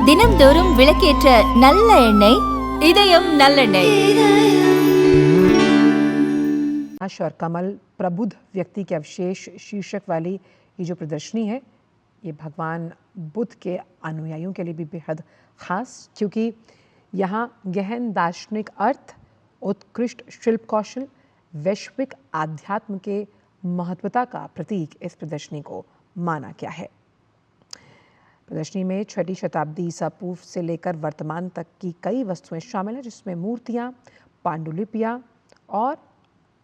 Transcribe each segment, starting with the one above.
தினம்தோறும் விளக்கேற்ற நல்ல எண்ணெய் இதயம் நல்லெண்ணெய்। और कमल प्रबुद्ध व्यक्ति के अवशेष शीर्षक वाली ये जो प्रदर्शनी है, ये भगवान बुद्ध के अनुयायियों के लिए भी बेहद खास, क्योंकि यहाँ गहन दार्शनिक अर्थ, उत्कृष्ट शिल्प कौशल, वैश्विक आध्यात्म के महत्वता का प्रतीक इस प्रदर्शनी को माना गया है। प्रदर्शनी में 6वीं शताब्दी ईसा पूर्व से लेकर वर्तमान तक की कई वस्तुएं शामिल हैं, जिसमें मूर्तियां, पांडुलिपियां और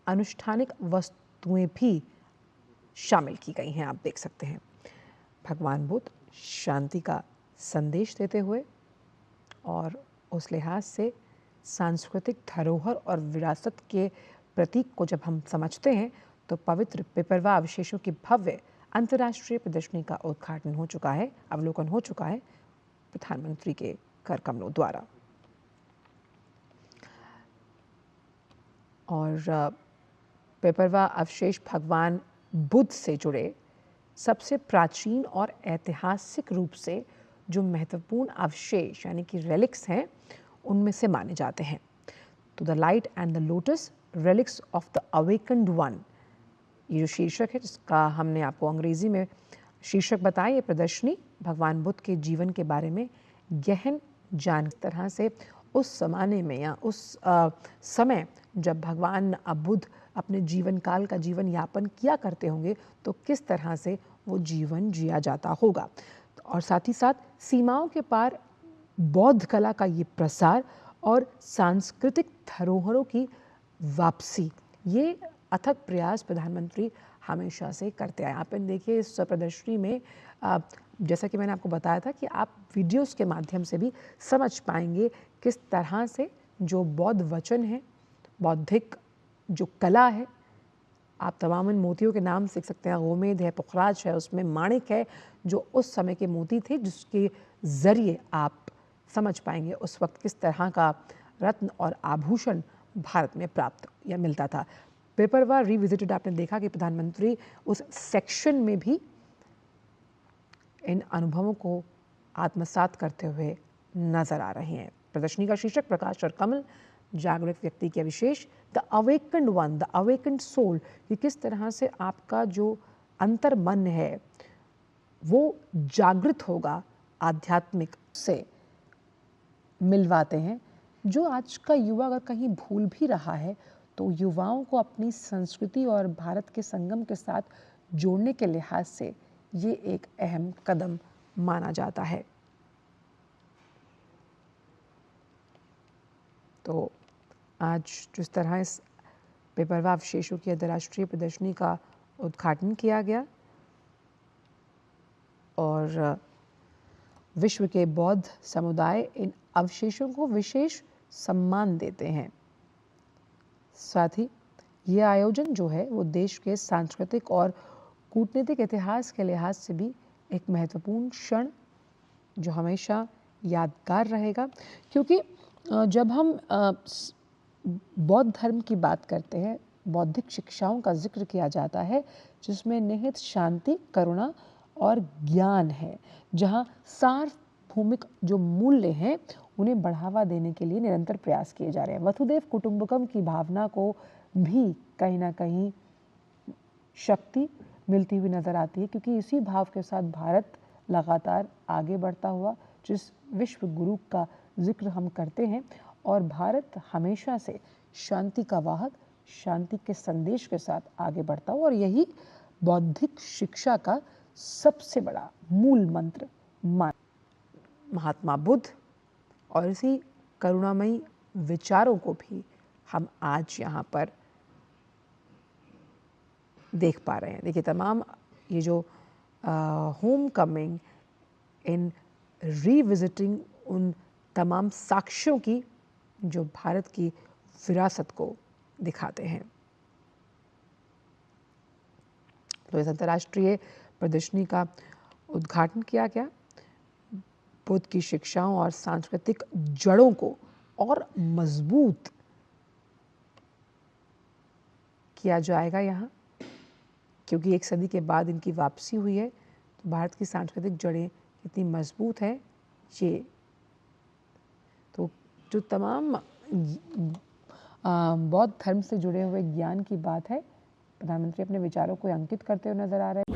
अनुष्ठानिक वस्तुएं भी शामिल की गई हैं। आप देख सकते हैं भगवान बुद्ध शांति का संदेश देते हुए, और उस लिहाज से सांस्कृतिक धरोहर और विरासत के प्रतीक को जब हम समझते हैं तो पवित्र बेपरवाह अवशेषों की भव्य अंतर्राष्ट्रीय प्रदर्शनी का उद्घाटन हो चुका है, अवलोकन हो चुका है प्रधानमंत्री के कर कमलों द्वारा। और बेपरवाह अवशेष भगवान बुद्ध से जुड़े सबसे प्राचीन और ऐतिहासिक रूप से जो महत्वपूर्ण अवशेष यानी कि रेलिक्स हैं, उनमें से माने जाते हैं। तो the light and the lotus, relics of the awakened one, ये जो शीर्षक है जिसका हमने आपको अंग्रेजी में शीर्षक बताया, ये प्रदर्शनी भगवान बुद्ध के जीवन के बारे में गहन जान तरह से उस ज़माने में या उस समय जब भगवान बुद्ध अपने जीवन काल का जीवन यापन किया करते होंगे, तो किस तरह से वो जीवन जिया जाता होगा, और साथ ही साथ सीमाओं के पार बौद्ध कला का ये प्रसार और सांस्कृतिक धरोहरों की वापसी, ये अथक प्रयास प्रधानमंत्री हमेशा से करते आए। आप देखिए इस प्रदर्शनी में जैसा कि मैंने आपको बताया था कि आप वीडियोस के माध्यम से भी समझ पाएंगे किस तरह से जो बौद्ध वचन है, बौद्धिक जो कला है, आप तमाम मोतियों के नाम सीख सकते हैं। गोमेद है, पुखराज है, उसमें माणिक है, जो उस समय के मोती थे, जिसके ज़रिए आप समझ पाएंगे उस वक्त किस तरह का रत्न और आभूषण भारत में प्राप्त या मिलता था। बेपरवाह रिविजिटेड, आपने देखा कि प्रधानमंत्री उस सेक्शन में भी इन अनुभवों को आत्मसात करते हुए नजर आ रहे हैं। प्रदर्शनी का शीर्षक प्रकाश और कमल, जागरूक व्यक्ति के विशेष, the awakened one, the awakened soul, कि किस तरह से आपका जो अंतर मन है वो जागृत होगा, आध्यात्मिक से मिलवाते हैं। जो आज का युवा अगर कहीं भूल भी रहा है, तो युवाओं को अपनी संस्कृति और भारत के संगम के साथ जोड़ने के लिहाज से ये एक अहम कदम माना जाता है। तो आज जिस तरह इस बेपरवाह अवशेषों की अंतर्राष्ट्रीय प्रदर्शनी का उद्घाटन किया गया और विश्व के बौद्ध समुदाय इन अवशेषों को विशेष सम्मान देते हैं। साथ ही ये आयोजन जो है वो देश के सांस्कृतिक और कूटनीतिक इतिहास के लिहाज से भी एक महत्वपूर्ण क्षण जो हमेशा यादगार रहेगा, क्योंकि जब हम बौद्ध धर्म की बात करते हैं, बौद्धिक शिक्षाओं का जिक्र किया जाता है जिसमें निहित शांति, करुणा और ज्ञान है, जहाँ सार्वभौमिक जो मूल्य हैं उन्हें बढ़ावा देने के लिए निरंतर प्रयास किए जा रहे हैं। वसुधैव कुटुंबकम की भावना को भी कहीं ना कहीं शक्ति मिलती हुई नजर आती है, क्योंकि इसी भाव के साथ भारत लगातार आगे बढ़ता हुआ, जिस विश्व गुरु का जिक्र हम करते हैं, और भारत हमेशा से शांति का वाहक, शांति के संदेश के साथ आगे बढ़ता हुआ, और यही बौद्धिक शिक्षा का सबसे बड़ा मूल मंत्र महात्मा बुद्ध और इसी करुणामयी विचारों को भी हम आज यहाँ पर देख पा रहे हैं। देखिए तमाम ये जो होम कमिंग इन रीविजिटिंग उन तमाम साक्ष्यों की जो भारत की विरासत को दिखाते हैं। तो इस अंतर्राष्ट्रीय प्रदर्शनी का उद्घाटन किया गया। बुद्ध की शिक्षाओं और सांस्कृतिक जड़ों को और मजबूत किया जाएगा यहाँ, क्योंकि एक सदी के बाद इनकी वापसी हुई है। भारत की सांस्कृतिक जड़ें कितनी मजबूत है ये। तो जो तमाम बौद्ध धर्म से जुड़े हुए ज्ञान की बात है, प्रधानमंत्री अपने विचारों को अंकित करते हुए नजर आ रहे हैं।